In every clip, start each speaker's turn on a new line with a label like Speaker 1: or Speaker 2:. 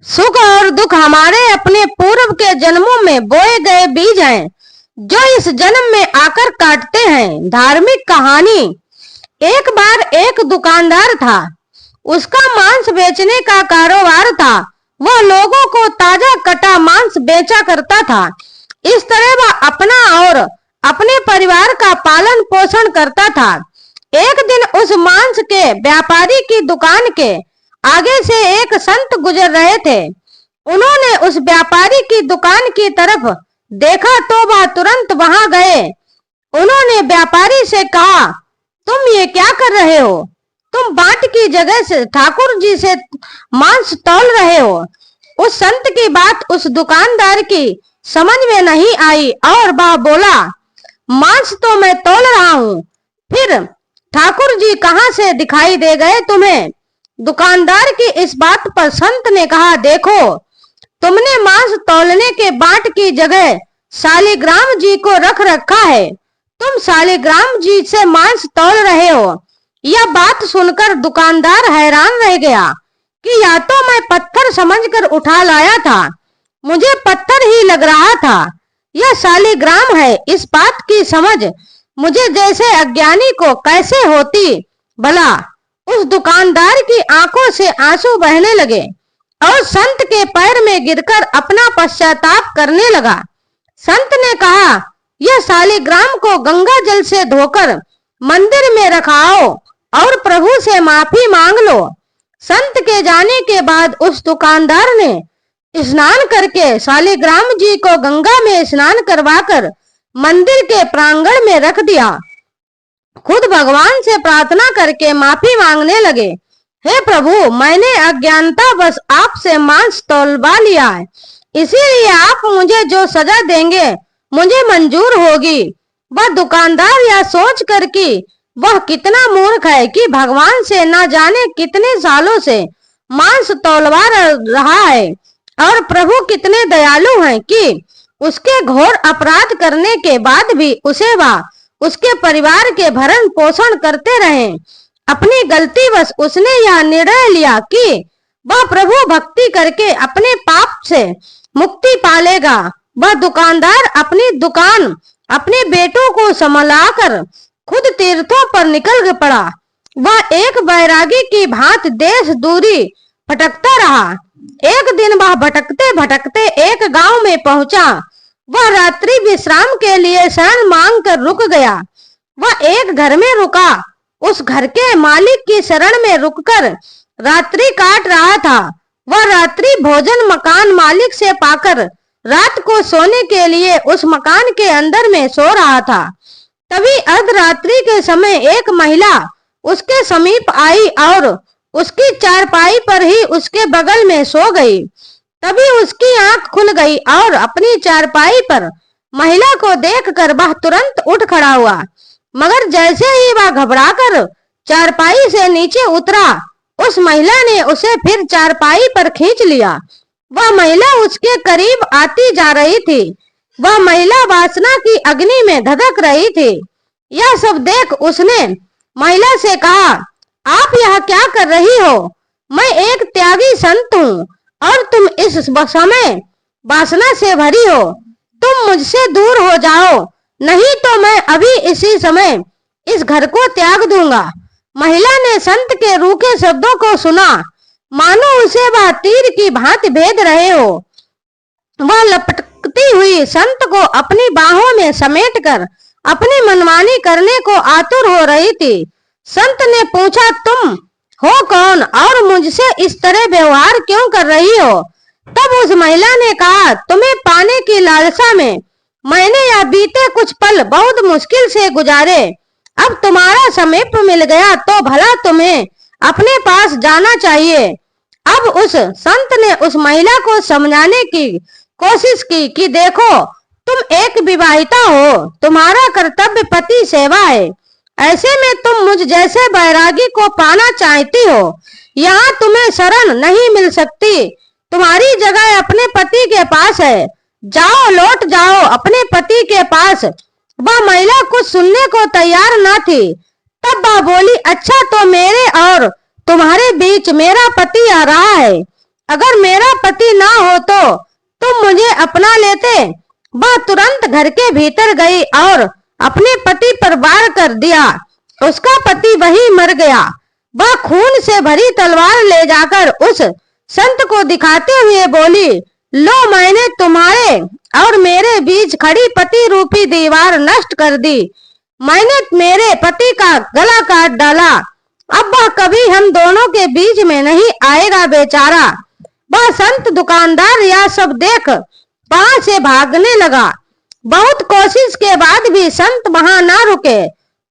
Speaker 1: सुख और दुख हमारे अपने पूर्व के जन्मों में बोए गए बीज हैं, जो इस जन्म में आकर काटते हैं। धार्मिक कहानी। एक बार एक दुकानदार था। उसका मांस बेचने का कारोबार था। वह लोगों को ताजा कटा मांस बेचा करता था। इस तरह वह अपना और अपने परिवार का पालन पोषण करता था। एक दिन उस मांस के व्यापारी की दुकान के आगे से एक संत गुजर रहे थे। उन्होंने उस व्यापारी की दुकान की तरफ देखा तो वह तुरंत वहां गए। उन्होंने व्यापारी से कहा, तुम ये क्या कर रहे हो? तुम बाट की जगह से ठाकुर जी से मांस तौल रहे हो। उस संत की बात उस दुकानदार की समझ में नहीं आई और वह बोला, मांस तो मैं तौल रहा हूँ, फिर ठाकुर जी कहाँ से दिखाई दे गए तुम्हें? दुकानदार की इस बात पर संत ने कहा, देखो, तुमने मांस तौलने के बाट की जगह शालिग्राम जी को रख रखा है। तुम शालिग्राम जी से मांस तौल रहे हो। यह बात सुनकर दुकानदार हैरान रह गया कि या तो मैं पत्थर समझकर उठा लाया था, मुझे पत्थर ही लग रहा था, यह शालिग्राम है। इस बात की समझ मुझे जैसे अज्ञानी को कैसे होती भला? उस दुकानदार की आंखों से आंसू बहने लगे और संत के पैर में गिरकर अपना पश्चाताप करने लगा। संत ने कहा, यह शालिग्राम को गंगा जल से धोकर मंदिर में रखाओ और प्रभु से माफी मांग लो। संत के जाने के बाद उस दुकानदार ने स्नान करके शालिग्राम जी को गंगा में स्नान करवाकर मंदिर के प्रांगण में रख दिया। खुद भगवान से प्रार्थना करके माफी मांगने लगे, हे प्रभु, मैंने अज्ञानता बस आपसे मांस तौलवा लिया है, इसीलिए आप मुझे जो सजा देंगे मुझे मंजूर होगी। वह दुकानदार यह सोच कर कि वह कितना मूर्ख है कि भगवान से न जाने कितने सालों से मांस तौलवा रहा है और प्रभु कितने दयालु हैं कि उसके घोर अपराध करने के बाद भी उसे व उसके परिवार के भरण पोषण करते रहे। अपनी गलती बस उसने यह निर्णय लिया कि वह प्रभु भक्ति करके अपने पाप से मुक्ति पालेगा। वह दुकानदार अपनी दुकान अपने बेटों को संभालकर खुद तीर्थों पर निकल पड़ा। वह एक बैरागी की भांति देश दूरी भटकता रहा। एक दिन वह भटकते भटकते एक गांव में पहुंचा। वह रात्रि विश्राम के लिए शरण मांग कर रुक गया। वह एक घर में रुका। उस घर के मालिक की शरण में रुककर रात्रि काट रहा था। वह रात्रि भोजन मकान मालिक से पाकर रात को सोने के लिए उस मकान के अंदर में सो रहा था। तभी अर्धरात्रि के समय एक महिला उसके समीप आई और उसकी चारपाई पर ही उसके बगल में सो गई। तभी उसकी आंख खुल गई और अपनी चारपाई पर महिला को देखकर वह तुरंत उठ खड़ा हुआ, मगर जैसे ही वह घबराकर चारपाई से नीचे उतरा, उस महिला ने उसे फिर चारपाई पर खींच लिया। वह महिला उसके करीब आती जा रही थी। वह महिला वासना की अग्नि में धधक रही थी। यह सब देख उसने महिला से कहा, आप यह क्या कर रही हो? मैं एक त्यागी संत हूँ और तुम इस समय वासना से भरी हो। तुम मुझसे दूर हो जाओ, नहीं तो मैं अभी इसी समय इस घर को त्याग दूंगा। महिला ने संत के रूखे शब्दों को सुना, मानो उसे वह तीर की भांति भेद रहे हो। वह लपटती हुई संत को अपनी बाहों में समेटकर अपनी मनमानी करने को आतुर हो रही थी। संत ने पूछा, तुम हो कौन और मुझसे इस तरह व्यवहार क्यों कर रही हो? तब उस महिला ने कहा, तुम्हें पाने की लालसा में मैंने यह बीते कुछ पल बहुत मुश्किल से गुजारे। अब तुम्हारा समीप मिल गया तो भला तुम्हें अपने पास जाना चाहिए। अब उस संत ने उस महिला को समझाने की कोशिश की कि देखो, तुम एक विवाहिता हो, तुम्हारा कर्तव्य पति सेवा है। ऐसे में तुम मुझ जैसे बैरागी को पाना चाहती हो, यहाँ तुम्हें शरण नहीं मिल सकती। तुम्हारी जगह अपने पति के पास है। जाओ, लौट जाओ अपने पति के पास। वह महिला कुछ सुनने को तैयार न थी। तब वह बोली, अच्छा, तो मेरे और तुम्हारे बीच मेरा पति आ रहा है। अगर मेरा पति ना हो तो तुम मुझे अपना लेते। वह तुरंत घर के भीतर गई और अपने पति पर वार कर दिया। उसका पति वहीं मर गया। वह खून से भरी तलवार ले जाकर उस संत को दिखाते हुए बोली, लो मैंने तुम्हारे और मेरे बीच खड़ी पति रूपी दीवार नष्ट कर दी। मैंने मेरे पति का गला काट डाला। अब वह कभी हम दोनों के बीच में नहीं आएगा बेचारा। वह संत दुकानदार यह सब देख वहां से भागने लगा। बहुत कोशिश के बाद भी संत वहां ना रुके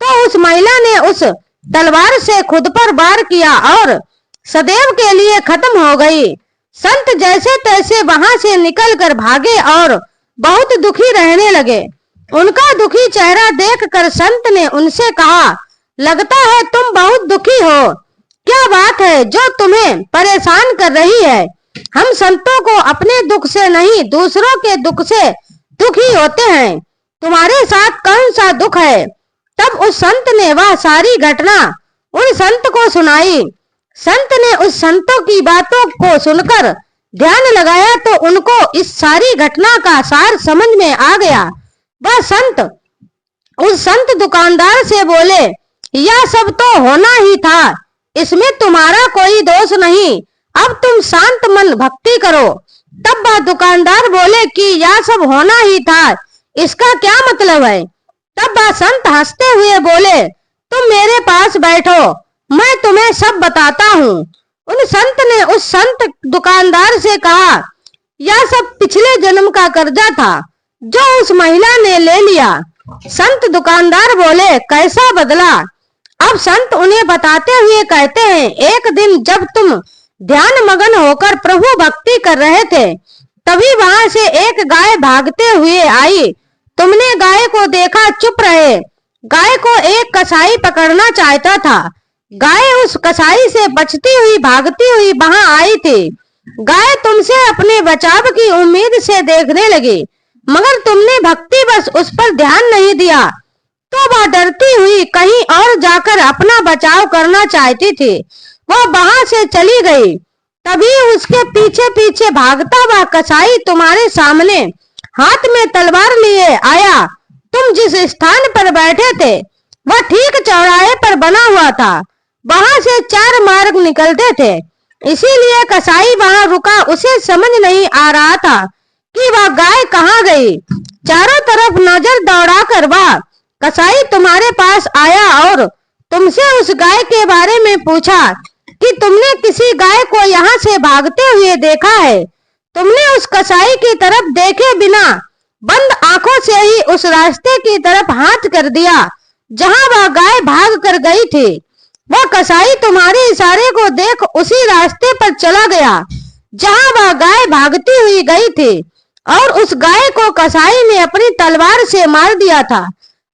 Speaker 1: तो उस महिला ने उस तलवार से खुद पर वार किया और सदैव के लिए खत्म हो गई। संत जैसे तैसे वहां से निकलकर भागे और बहुत दुखी रहने लगे। उनका दुखी चेहरा देखकर संत ने उनसे कहा, लगता है तुम बहुत दुखी हो। क्या बात है जो तुम्हें परेशान कर रही है? हम संतों को अपने दुख से नहीं दूसरों के दुख से दुखी होते हैं। तुम्हारे साथ कौन सा दुख है? तब उस संत ने वह सारी घटना उन संत को सुनाई। संत ने उस संतों की बातों को सुनकर ध्यान लगाया तो उनको इस सारी घटना का सार समझ में आ गया। वह संत उस संत दुकानदार से बोले, यह सब तो होना ही था, इसमें तुम्हारा कोई दोष नहीं। अब तुम शांत मन भक्ति करो। तब वह दुकानदार बोले कि यह सब होना ही था, इसका क्या मतलब है? तब वह संत हंसते हुए बोले, तुम मेरे पास बैठो, मैं तुम्हें सब बताता हूँ। उन संत ने उस संत दुकानदार से कहा, यह सब पिछले जन्म का कर्जा था जो उस महिला ने ले लिया। संत दुकानदार बोले, कैसा बदला? अब संत उन्हें बताते हुए कहते हैं, एक दिन जब तुम ध्यान मगन होकर प्रभु भक्ति कर रहे थे तभी वहां से एक गाय भागते हुए आई। तुमने गाय को देखा, चुप रहे। गाय को एक कसाई पकड़ना चाहता था। गाय उस कसाई से बचती हुई भागती हुई वहां आई थी। गाय तुमसे अपने बचाव की उम्मीद से देखने लगी, मगर तुमने भक्ति बस उस पर ध्यान नहीं दिया तो वह डरती हुई कहीं और जाकर अपना बचाव करना चाहती थी। वह वहां से चली गई। तभी उसके पीछे पीछे भागता वह कसाई तुम्हारे सामने हाथ में तलवार लिए आया। तुम जिस स्थान पर बैठे थे वह ठीक चौराहे पर बना हुआ था। वहां से 4 मार्ग निकलते थे, इसीलिए कसाई वहां रुका। उसे समझ नहीं आ रहा था कि वह गाय कहाँ गई। चारों तरफ नजर दौड़ाकर वह कसाई तुम्हारे पास आया और तुमसे उस गाय के बारे में पूछा कि तुमने किसी गाय को यहाँ से भागते हुए देखा है? तुमने उस कसाई की तरफ देखे बिना बंद आंखों से ही उस रास्ते की तरफ हाथ कर दिया जहां वह गाय भाग कर गई थी। वह कसाई तुम्हारे इशारे को देख उसी रास्ते पर चला गया जहां वह गाय भागती हुई गई थी और उस गाय को कसाई ने अपनी तलवार से मार दिया था।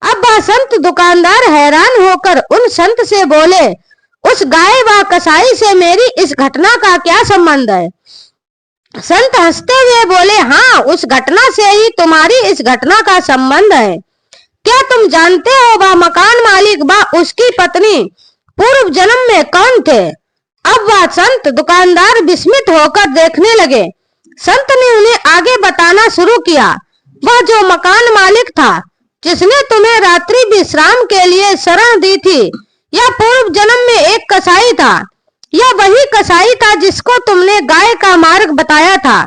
Speaker 1: अब वह संत दुकानदार हैरान होकर उन संत से बोले, उस गाय व कसाई से मेरी इस घटना का क्या संबंध है? संत हंसते हुए बोले, हाँ, उस घटना से ही तुम्हारी इस घटना का संबंध है। क्या तुम जानते हो वह मकान मालिक व उसकी पत्नी पूर्व जन्म में कौन थे? अब वह संत दुकानदार विस्मित होकर देखने लगे। संत ने उन्हें आगे बताना शुरू किया। वह जो मकान मालिक था जिसने तुम्हें रात्रि विश्राम के लिए शरण दी थी, यह पूर्व जन्म में एक कसाई था। यह वही कसाई था जिसको तुमने गाय का मार्ग बताया था।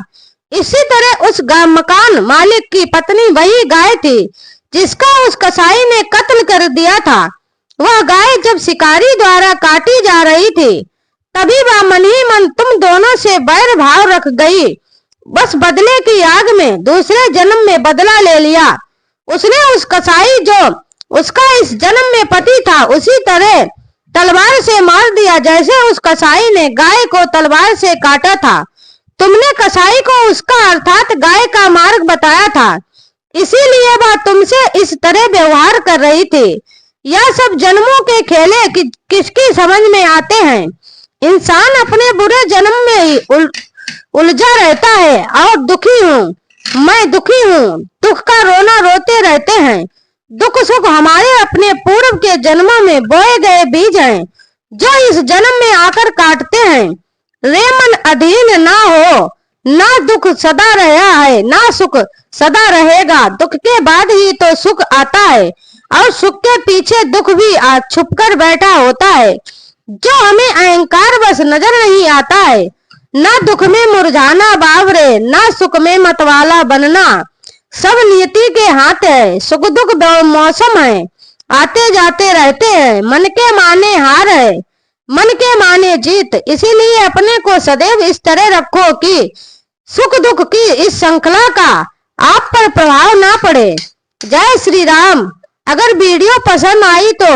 Speaker 1: इसी तरह उस मकान मालिक की पत्नी वही गाय थी जिसका उस कसाई ने कत्ल कर दिया था। वह गाय जब शिकारी द्वारा काटी जा रही थी तभी वह मन ही मन तुम दोनों से बैर भाव रख गई। बस बदले की आग में दूसरे जन्म में बदला ले लिया। उसने उस कसाई जो उसका इस जन्म में पति था उसी तरह तलवार से मार दिया जैसे उस कसाई ने गाय को तलवार से काटा था। तुमने कसाई को उसका अर्थात गाय का मार्ग बताया था, इसीलिए वह तुमसे इस तरह व्यवहार कर रही थी। यह सब जन्मों के खेले किसकी समझ में आते हैं। इंसान अपने बुरे जन्म में ही उलझा रहता है और दुखी हूँ, मैं दुखी हूँ, दुख का रोना रोते रहते हैं। दुख सुख हमारे अपने पूर्व के जन्मों में बोए गए बीज हैं जो इस जन्म में आकर काटते हैं। रे मन अधीन ना हो, ना दुख सदा रहा है ना सुख सदा रहेगा। दुख के बाद ही तो सुख आता है और सुख के पीछे दुख भी छुप कर बैठा होता है, जो हमें अहंकार बस नजर नहीं आता है। ना दुख में मुरझाना बावरे, ना सुख में मतवाला बनना, सब नियति के हाथ है। सुख दुख मौसम है, आते जाते रहते हैं। मन के माने हार है, मन के माने जीत। इसीलिए अपने को सदैव इस तरह रखो कि सुख दुख की इस श्रृंखला का आप पर प्रभाव ना पड़े। जय श्री राम। अगर वीडियो पसंद आई तो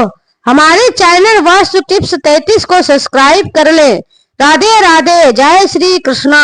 Speaker 1: हमारे चैनल वास्तु टिप्स 33 को सब्सक्राइब कर ले। राधे राधे। जय श्री कृष्णा।